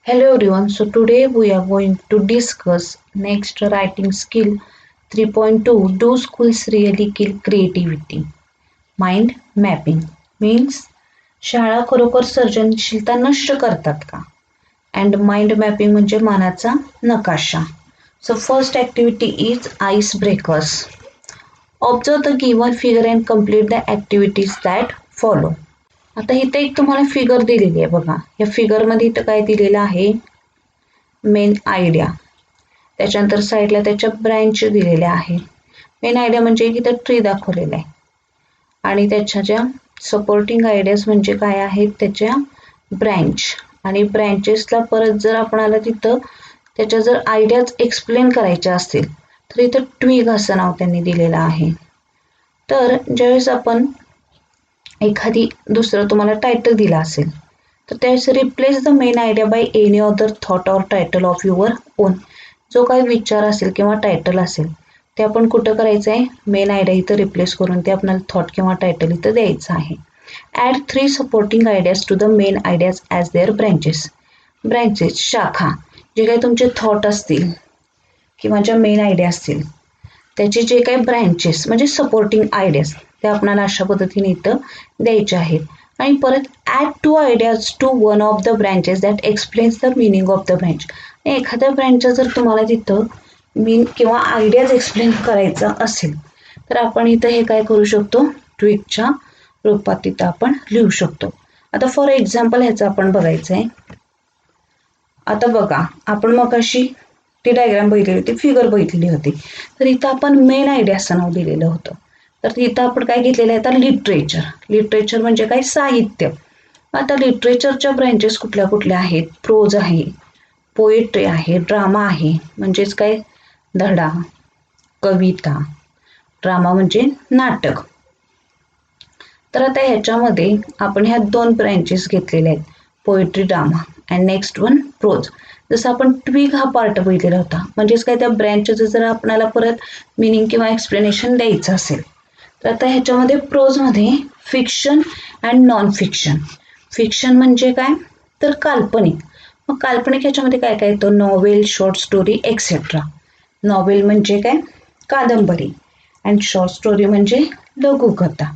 Hello everyone, so today we are going to discuss next writing skill 3.2. Do schools really kill creativity? Mind mapping means शाळा खरोखर सर्जनशीलता नष्ट करतात का? And mind mapping म्हणजे मनाचा नकाशा. So first activity is ice breakers. Observe the given figure and complete the activities that follow. आता इथे एक तुम्हाला फिगर दिलेली आहे बघा. या फिगर मध्ये इथं काय दिलेलं आहे? Main idea. त्याच्यानंतर साईडला त्याच्या ब्रँच दिलेल्या आहेत. मेन आयडिया म्हणजे इथं ट्री दाखवलेला आहे आणि त्याच्या ज्या सपोर्टिंग आयडियाज म्हणजे काय आहेत त्याच्या ब्रँच आणि ब्रँचेसला परत जर आपणाला तिथं त्याच्या जर आयडियाज एक्सप्लेन करायच्या असतील तर इथं ट्विग असं नाव त्यांनी दिलेलं आहे. तर ज्यावेळेस आपण एखादी दुसरं तुम्हाला टायटल दिला असेल तर त्यावेळेस replace the main idea by any other thought or title of your on. जो काही विचार असेल किंवा टायटल असेल ते आपण कुठं करायचं आहे? मेन आयडिया इथं रिप्लेस करून ते आपल्याला थॉट किंवा टायटल इथं द्यायचं आहे. Add 3 supporting ideas to the main ideas as their branches. Branches शाखा जे काही तुमचे थॉट असतील किंवा ज्या मेन आयडिया असतील त्याचे जे काही ब्रँचेस म्हणजे सपोर्टिंग आयडियाज ते आपल्याला अशा पद्धतीने इथं द्यायचे आहेत. आणि परत add 2 ideas to one of the branches that explains the meaning of the branch. एखाद्या ब्रँचचा जर तुम्हाला तिथं मीन किंवा आयडियाज एक्सप्लेन करायचं असेल तर आपण इथं हे काय करू शकतो? ट्विगच्या रूपात तिथं आपण लिहू शकतो. आता फॉर एक्झाम्पल ह्याचं आपण बघायचं आहे. आता बघा आपण मगाशी ती डायग्राम बघितली होती, फिगर बघितलेली होती. तर इथं आपण मेन आयडिया असं नाव दिलेलं होतं. तर इथं आपण काय घेतलेलं आहे? तर लिटरेचर. लिटरेचर म्हणजे काय? साहित्य. आता लिटरेचरच्या ब्रँचेस कुठल्या कुठल्या आहेत? प्रोज आहे, पोएट्री आहे, ड्रामा आहे म्हणजेच काय? धडा, कविता. ड्रामा म्हणजे नाटक. तर आता ह्याच्यामध्ये आपण ह्या 2 ब्रँचेस घेतलेल्या आहेत, poetry, drama and next one prose. जसं आपण ट्विग हा पार्ट बघितलेला होता म्हणजेच काय? त्या ब्रँचचं जर आपल्याला परत मिनिंग किंवा एक्सप्लेनेशन द्यायचं असेल तर आता ह्याच्यामध्ये प्रोजमध्ये fiction and non fiction. Fiction म्हणजे काय? तर काल्पनिक. मग काल्पनिक ह्याच्यामध्ये काय काय येतं? Novel, short story etcetera. Novel म्हणजे काय? कादंबरी. अँड शॉर्ट स्टोरी म्हणजे लघुकथा.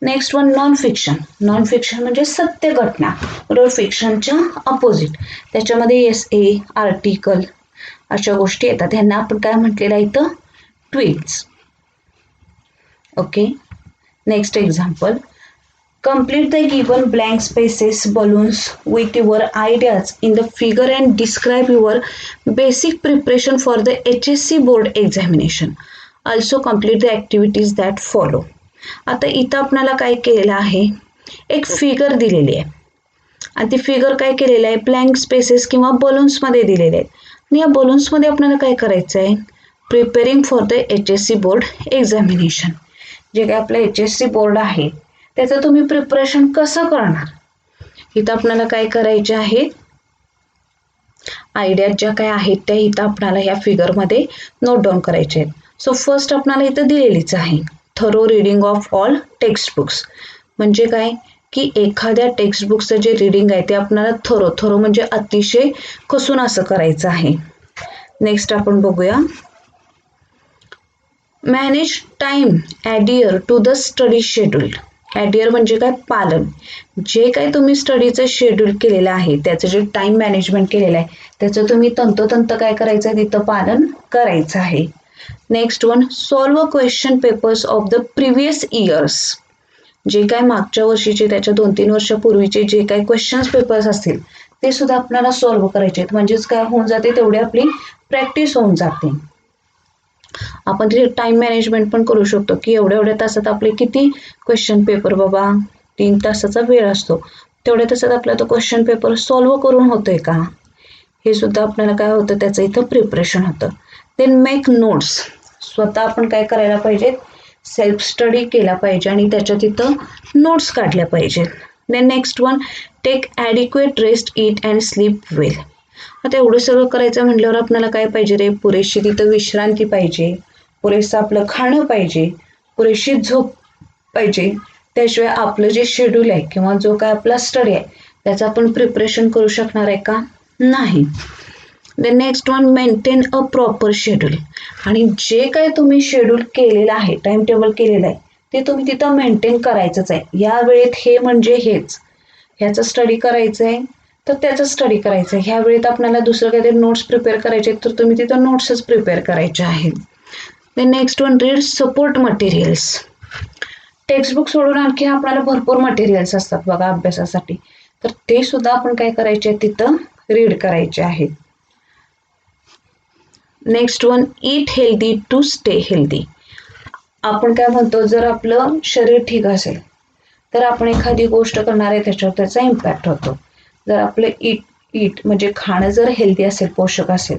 Next one non fiction. Non fiction म्हणजे सत्य घटना. बरोबर, फिक्शनच्या अपोजिट. त्याच्यामध्ये एसे, आर्टिकल अशा गोष्टी येतात. ह्यांना आपण काय म्हटलेलं आहे इथं? Twigs. Okay. Next example. Complete the given blank spaces balloons with your ideas in the figure and describe your basic preparation for the HSC board examination. Also complete the activities that follow. आता इथं आपल्याला काय केलेलं आहे? एक figure दिलेली आहे आणि ती फिगर काय केलेलं आहे? ब्लँक स्पेसेस किंवा बलून्समध्ये दिलेले आहेत आणि या बलून्समध्ये आपल्याला काय करायचं आहे? Preparing for the HSC board examination. जे काय आपलं HSC बोर्ड आहे त्याचं तुम्ही प्रिपरेशन कसं करणार? इथं आपल्याला काय करायचे आहे? आयडिया ज्या काय आहेत त्या इथं आपल्याला ह्या फिगरमध्ये नोट डाऊन करायचे आहेत. सो फर्स्ट आपल्याला इथं दिलेलीच आहे thorough reading of all text books. म्हणजे काय? की एखाद्या टेक्स्ट बुकचं जे रीडिंग आहे ते आपल्याला थरो म्हणजे अतिशय कसून असं करायचं आहे. नेक्स्ट आपण बघूया. Manage time adhere to the study schedule. Adhere म्हणजे काय? पालन. जे काही तुम्ही स्टडीचं शेड्यूल केलेलं आहे त्याचं जे टाइम मॅनेजमेंट केलेलं आहे त्याचं तुम्ही तंतोतंत काय करायचं आहे? तिथं पालन करायचं आहे. Next one solve question papers of the previous years. जे काय मागच्या वर्षीचे त्याच्या 2-3 वर्षापूर्वीचे जे काही क्वेश्चन्स पेपर्स असतील ते सुद्धा आपल्याला सॉल्व करायचे आहेत. म्हणजेच काय होऊन जाते? तेवढी आपली प्रॅक्टिस होऊन जाते. आपण तिथे टाइम मॅनेजमेंट पण करू शकतो की एवढ्या तासात आपले किती क्वेश्चन पेपर बाबा 3 तासाचा वेळ असतो तेवढ्या तासात आपला तो क्वेश्चन पेपर सॉल्व करून होतोय का हे सुद्धा आपल्याला काय होतं? त्याचं इथं प्रिपरेशन होतं. Then make notes. स्वतः आपण काय करायला पाहिजे? सेल्फ स्टडी केला पाहिजे आणि त्याच्यात इथं नोट्स काढल्या पाहिजेत. Then next one take adequate rest, eat and sleep well. आता एवढं सगळं करायचं म्हटल्यावर आपल्याला काय पाहिजे रे? पुरेशी तिथं विश्रांती पाहिजे, पुरेसं आपलं खाणं पाहिजे, पुरेशी झोप पाहिजे. त्याशिवाय आपलं जे शेड्यूल आहे किंवा जो काय आपला स्टडी आहे त्याचं आपण प्रिपरेशन करू शकणार आहे का? नाही. The next one, maintain a proper schedule. आणि जे काही तुम्ही शेड्यूल केलेलं आहे, टाइम टेबल केलेलं आहे, ते तुम्ही तिथं मेंटेन करायचंच आहे. या वेळेत हे म्हणजे हेच, ह्याचं स्टडी करायचं आहे तर त्याचं स्टडी करायचं आहे. ह्या वेळेत आपल्याला दुसरं काहीतरी नोट्स प्रिपेअर करायचे तर तुम्ही तिथं नोट्सच प्रिपेअर करायचे आहेत. The next one, read support materials. Textbook सोडून आणखी आपल्याला भरपूर मटेरियल्स असतात बघा अभ्यासासाठी, तर ते सुद्धा आपण काय करायचे आहे, तिथं रीड करायचे आहेत. Next one, eat healthy to stay healthy. आपण काय म्हणतो, जर आपलं शरीर ठीक असेल तर आपण एखादी गोष्ट करणार आहे त्याच्यावर त्याचा इम्पॅक्ट होतो. जर आपलं ईट म्हणजे खाणं जर हेल्दी असेल, पोषक असेल,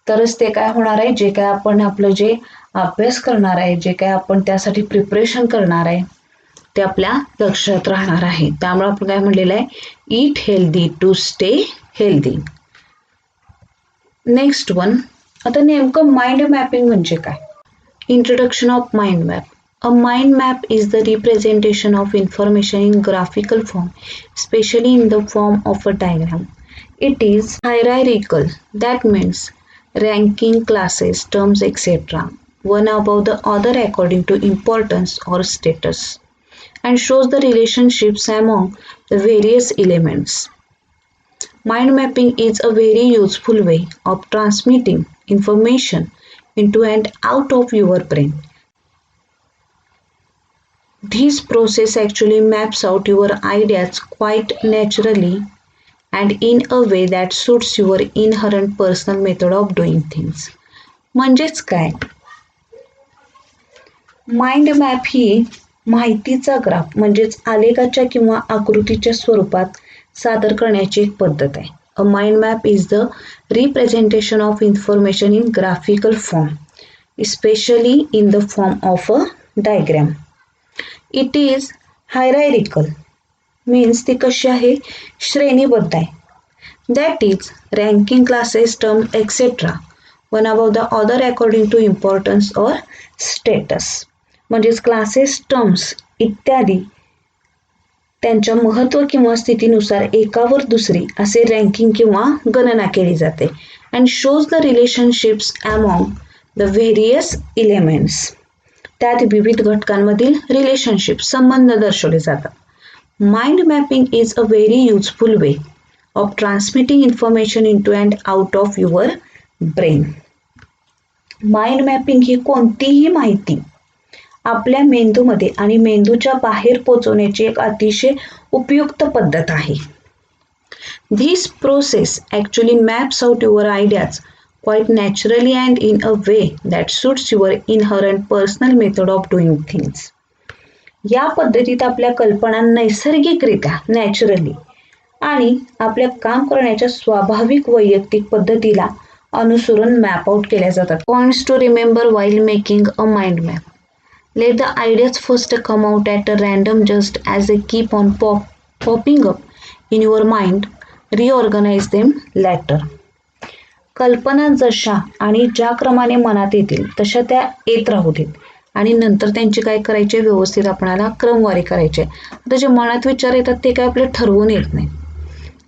तरच ते काय होणार आहे, जे काय आपण आपलं जे अभ्यास करणार आहे, जे काय आपण त्यासाठी प्रिपरेशन करणार आहे ते आपल्या लक्षात राहणार आहे. त्यामुळे आपण काय म्हणलेलं आहे, eat healthy to stay healthy. Next one, आता नेमकं माइंड मॅपिंग म्हणजे काय? Introduction of mind map. A mind map is the representation of information in graphical form, especially in the form of a diagram. It is hierarchical, that means ranking classes, terms, etc., one above the other according to importance or status, and shows the relationships among the various elements. Mind mapping is a very useful way of transmitting information into and out of your brain. This process actually maps out your ideas quite naturally and in a way that suits your inherent personal method of doing things. म्हणजेच काय? Mind map ही माहितीचा graph म्हणजेच आलेखाच्या किंवा आकृतीच्या स्वरूपात सादर करण्याची एक पद्धत आहे. A mind map is the representation of information in graphical form, especially in the form of a diagram. It is hierarchical, means ती कशी आहे, श्रेणीबद्ध आहे. That is ranking classes, terms, etc., one above the other according to importance or status. म्हणजेच classes, terms इत्यादी त्यांच्या महत्व किंवा स्थितीनुसार एकावर दुसरी असे रँकिंग किंवा गणना केली जाते. And shows the relationships among the various elements. त्यात विविध घटकांमधील रिलेशनशिप संबंध दर्शवले जातात. Mind mapping is a very useful way of transmitting information into and out of your brain. Mind mapping ही कोणतीही माहिती आपल्या मेंदूमध्ये आणि मेंदूच्या बाहेर पोहोचवण्याची एक अतिशय उपयुक्त पद्धत आहे. This process actually maps out your ideas quite naturally and in a way that suits your inherent personal method of doing things. या पद्धतीत आपल्या कल्पना नैसर्गिकरित्या नॅचरली आणि आपल्या काम करण्याच्या स्वाभाविक वैयक्तिक पद्धतीला अनुसरून मॅप आउट केल्या जातात. Points to remember while making a mind map. Let the ideas first come out at a random just as they keep on popping up in your mind. Reorganize them later. कल्पना जशा आणि ज्या क्रमाने मनात येतील तशा त्या येत राहू देत आणि नंतर त्यांची काय करायचे, व्यवस्थित आपल्याला क्रमवारी करायचे. आता जे मनात विचार येतात ते काय आपले ठरवून येत नाही.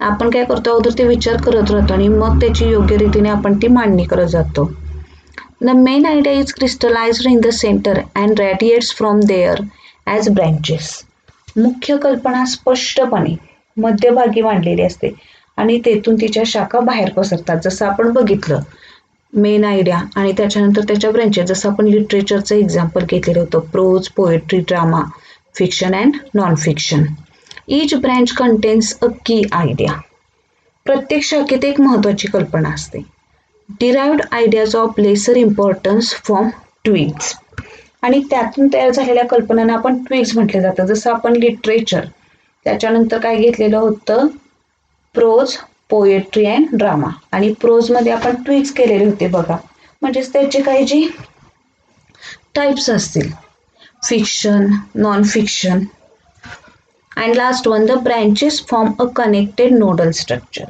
आपण काय करतो, अगोदर ते विचार करत राहतो आणि मग त्याची योग्य रीतीने आपण ती मांडणी करत जातो. The main idea is crystallized in the center and radiates from there as branches. मुख्य कल्पना स्पष्टपणे मध्यभागी मांडलेली असते आणि तेथून तिच्या शाखा बाहेर पसरतात. जसं आपण बघितलं मेन आयडिया आणि त्याच्यानंतर त्याच्या ब्रँचेस, जसं आपण लिटरेचरचं एक्झाम्पल घेतलेलं होतं, prose, poetry, drama, fiction and non fiction. Each branch contains a key idea. प्रत्येक शाखेत एक महत्वाची कल्पना असते. Derived ideas of lesser importance from twigs. आणि त्यातून तयार झालेल्या कल्पनांना आपण ट्विग्स म्हटले जातं. जसं आपण लिटरेचर त्याच्यानंतर काय घेतलेलं होतं, प्रोज, पोएट्री अँड ड्रामा. आणि प्रोजमध्ये आपण ट्विग्स केलेले होते बघा, म्हणजेच त्याचे काही जे टाइप्स असतील, fiction, non fiction. And last one, the branches form a connected nodal structure.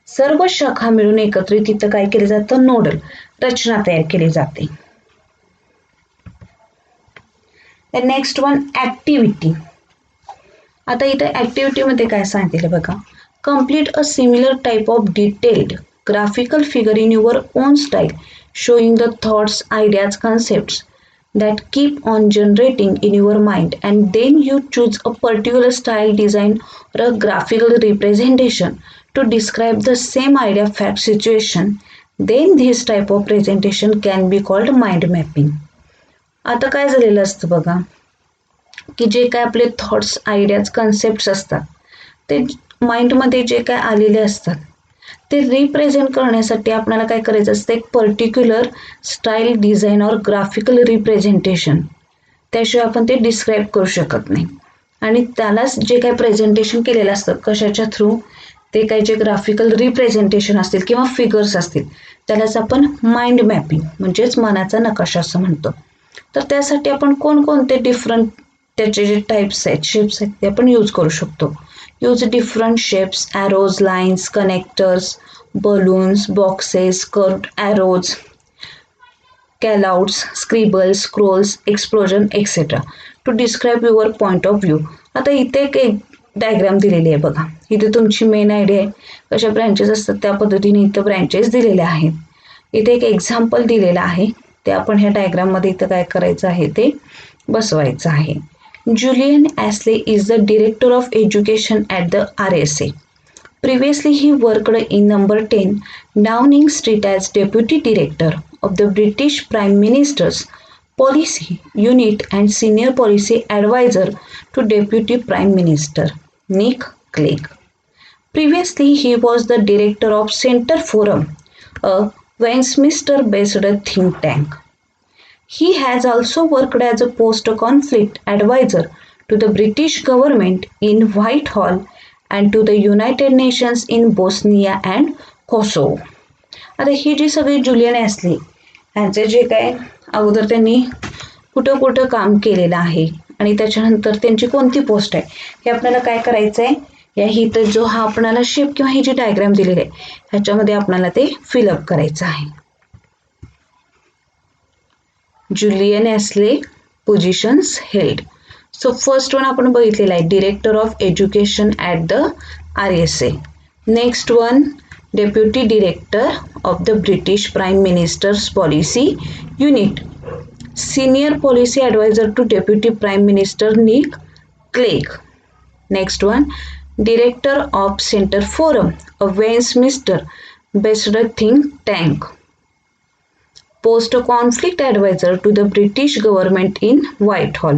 सर्व शाखा मिळून एकत्रित तिथं काय केलं जातं, नोडल रचना तयार केली जाते. Next one, activity. आता इथं ऍक्टिव्हिटीमध्ये काय सांगितलं बघा, Complete a similar type of detailed graphical figure in your own style, showing the thoughts, ideas, concepts that keep on generating in your mind, and then you choose a particular style, design, or a graphical representation to describe the same idea, fact, situation. Then this type of presentation can be called mind mapping. आता काय झालेलं असतं बघा, की जे काय आपले thoughts, ideas, concept असतात ते माइंडमध्ये जे काय आलेले असतात ते रिप्रेझेंट करण्यासाठी आपल्याला काय करायचं असतं, एक पर्टिक्युलर स्टाईल, डिझाईन और ग्राफिकल रिप्रेझेंटेशन, त्याशिवाय आपण ते डिस्क्राईब करू शकत नाही. आणि त्यालाच जे काय प्रेझेंटेशन केलेलं असतं कशाच्या थ्रू, ते काय जे ग्राफिकल रिप्रेझेंटेशन असतील किंवा फिगर्स असतील त्यालाच आपण माइंड मॅपिंग म्हणजेच मनाचा नकाशा असं म्हणतो. तर त्यासाठी आपण कोणकोणते डिफरंट त्याचे जे टाइप्स आहेत, शेप्स आहेत ते आपण यूज करू शकतो. Use different shapes, arrows, lines, connectors, balloons, boxes, curved arrows, callouts, scribbles, scrolls, explosion, etc. to describe your point of view. आता इथे एक डायग्राम दिलेली आहे बघा. इथे तुमची मेन आयडिया आहे, कशा ब्रँचेस असतात त्या पद्धतीने इथं ब्रँचेस दिलेले आहेत. इथे एक एक्झाम्पल दिलेलं आहे, ते आपण ह्या डायग्राम मध्ये इथं काय करायचं आहे ते बसवायचं आहे. Julian Astley is the Director of Education at the RSA. Previously, he worked in number 10 Downing Street as Deputy Director of the British Prime Minister's Policy Unit and Senior Policy Advisor to Deputy Prime Minister Nick Clegg. Previously, he was the Director of Centre Forum, a Westminster-based think tank. He has also worked as a post-conflict advisor to the British government in Whitehall and to the United Nations in Bosnia and Kosovo. आता ही जी सगळी Julian ॲस्ली यांचे जे काय अगोदर त्यांनी कुठं कुठं काम केलेलं आहे आणि त्याच्यानंतर त्यांची कोणती पोस्ट आहे हे आपल्याला काय करायचं आहे, या ही तर जो हा आपल्याला शेप किंवा ही जी डायग्राम दिलेली आहे ह्याच्यामध्ये आपल्याला ते फिलअप करायचं आहे. Julian Astley positions held. So first one आपण बघितलेला आहे, Director of Education at the RSA. Next one, Deputy Director of the British Prime Minister's Policy Unit. Senior Policy Advisor to Deputy Prime Minister Nick Clegg. Next one, Director of Centre Forum, a Westminster-based think tank. Post-conflict advisor to the British government in Whitehall.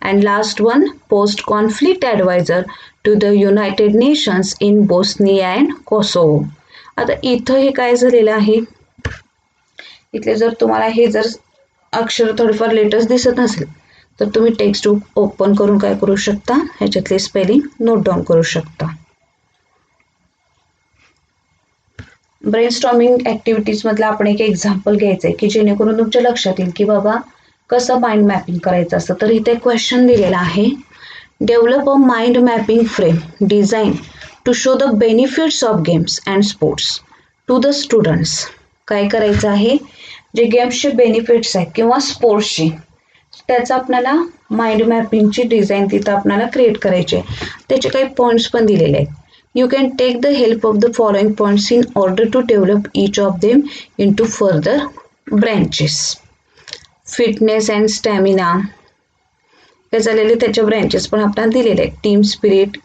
And last one, post-conflict advisor to the United Nations in Bosnia and Kosovo. आता इथं हे काय झालेलं आहे, इथले जर तुम्हाला हे जर अक्षर थोडेफार लेटर्स दिसत नसेल तर तुम्ही टेक्स्ट बुक ओपन करून काय करू शकता, ह्याच्यातले स्पेलिंग नोट डाऊन करू शकता. ब्रेनस्टॉर्मिंग ॲक्टिव्हिटीज मधला आपण एक एक्झाम्पल घ्यायचं आहे की जेणेकरून तुमच्या लक्षात येईल की बाबा कसं माइंड मॅपिंग करायचं असतं. तर इथे क्वेश्चन दिलेला आहे, develop a mind mapping frame design to show the benefits of games and sports to the students. काय करायचं आहे, जे गेम्सचे बेनिफिट्स आहेत किंवा स्पोर्ट्सचे त्याचं आपल्याला माइंड मॅपिंगची डिझाईन तिथं आपल्याला क्रिएट करायची आहे. त्याचे काही पॉईंट्स पण दिलेले आहेत. You can take the help of the following points in order to develop each of them into further branches. Fitness and stamina हे झालेले त्याचे ब्रँचेस पण आपल्याला दिलेले आहेत. Team spirit,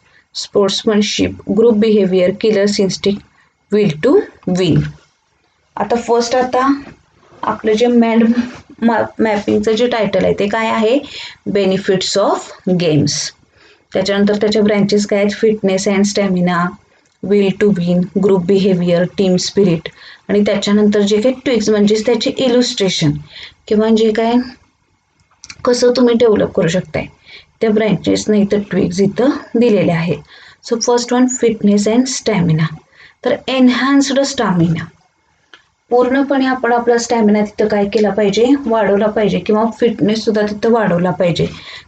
sportsmanship, group behaviour, killers instinct, will to win. आता first आता आपलं जे माइंड मॅपिंगचं जे टायटल आहे ते काय आहे, बेनिफिट्स ऑफ गेम्स. त्याच्यानंतर त्याच्या ब्रँचेस काय आहेत, fitness and stamina, will to win, group behaviour, team spirit. आणि त्याच्यानंतर जे काही ट्विक्स म्हणजे त्याचे इलुस्ट्रेशन किंवा जे काय कसं तुम्ही डेव्हलप करू शकताय त्या ब्रँचेस नाही तर ट्विक्स इथं दिलेले आहेत. So first one, fitness and stamina. तर एनहान्स्ड स्टॅमिना, पूर्णपणे आपण आपला स्टॅमिना तिथं काय केला पाहिजे, वाढवला पाहिजे किंवा फिटनेस सुद्धा तिथं वाढवला पाहिजे.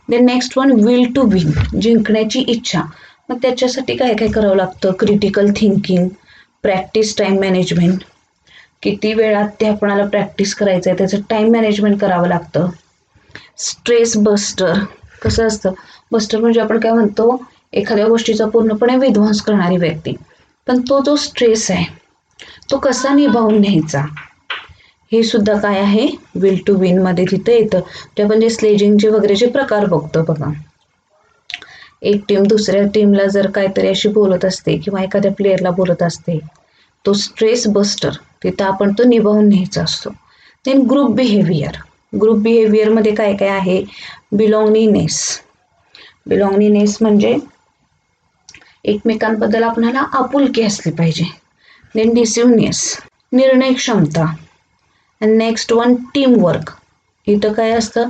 Then next one, will to win, जिंकण्याची इच्छा. मग त्याच्यासाठी काय काय करावं लागतं, critical thinking, practice time management, किती वेळात ते आपल्याला प्रॅक्टिस करायचं आहे त्याचं टाइम मॅनेजमेंट करावं लागतं. स्ट्रेस बस्टर, कसं असतं बस्टर म्हणजे आपण काय म्हणतो, एखाद्या गोष्टीचा पूर्णपणे विध्वंस करणारी व्यक्ती. पण तो जो स्ट्रेस आहे तो कसा निभावून न्यायचा हे सुद्धा काय आहे, विल टू विन मध्ये तिथं येतं. ते आपण जे स्लेजिंगचे वगैरेचे प्रकार बघतो बघा. एक टीम दुसऱ्या टीमला जर काहीतरी अशी बोलत असते किंवा एखाद्या प्लेअरला बोलत असते, तो स्ट्रेस बस्टर तिथं आपण तो निभावून न्यायचा असतो. Then group behaviour. ग्रुप बिहेवियरमध्ये काय काय आहे, बिलॉंगिनेस. बिलॉंगिनेस म्हणजे एकमेकांबद्दल आपल्याला आपुलकी असली पाहिजे. देन डिसिव्हनेस, निर्णय क्षमता. And next one teamwork. इथं काय असतं,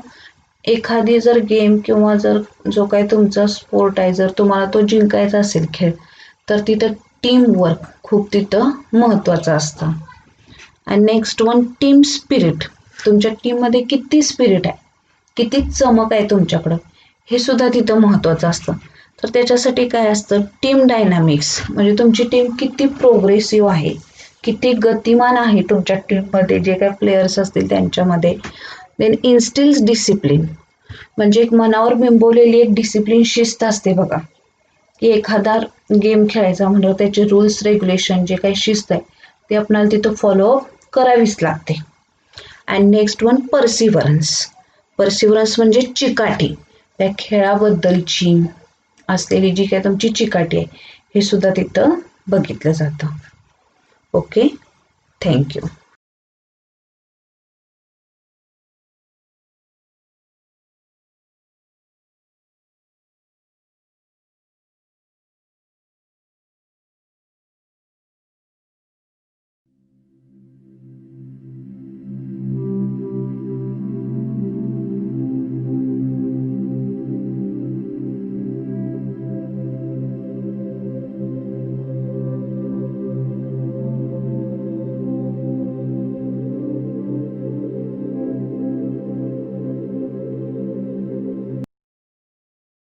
एखादी जर गेम किंवा जर जो काही तुमचा स्पोर्ट आहे जर तुम्हाला तो जिंकायचा असेल खेळ, तर तिथं टीमवर्क खूप तिथं महत्त्वाचं असतं. And next one team spirit. तुमच्या टीममध्ये किती स्पिरिट आहे, किती चमक आहे तुमच्याकडं, हे सुद्धा तिथं महत्त्वाचं असतं. तर त्याच्यासाठी काय असतं, टीम डायनामिक्स म्हणजे तुमची टीम किती प्रोग्रेसिव्ह आहे, किती गतिमान आहे तुमच्या टीममध्ये जे काही प्लेयर्स असतील त्यांच्यामध्ये. देन इन्स्टिल्स डिसिप्लिन म्हणजे एक मनावर बिंबवलेली एक डिसिप्लिन शिस्त असते बघा, की एखादा गेम खेळायचा म्हणलं त्याचे रूल्स रेग्युलेशन जे काही शिस्त आहे ते आपल्याला तिथं फॉलो करावीच लागते. And next one perseverance. Perseverance म्हणजे चिकाटी, त्या खेळाबद्दलची असलेली जी काय तुमची चिकाटी आहे हे सुद्धा तिथं बघितलं जातं. Okay, thank you.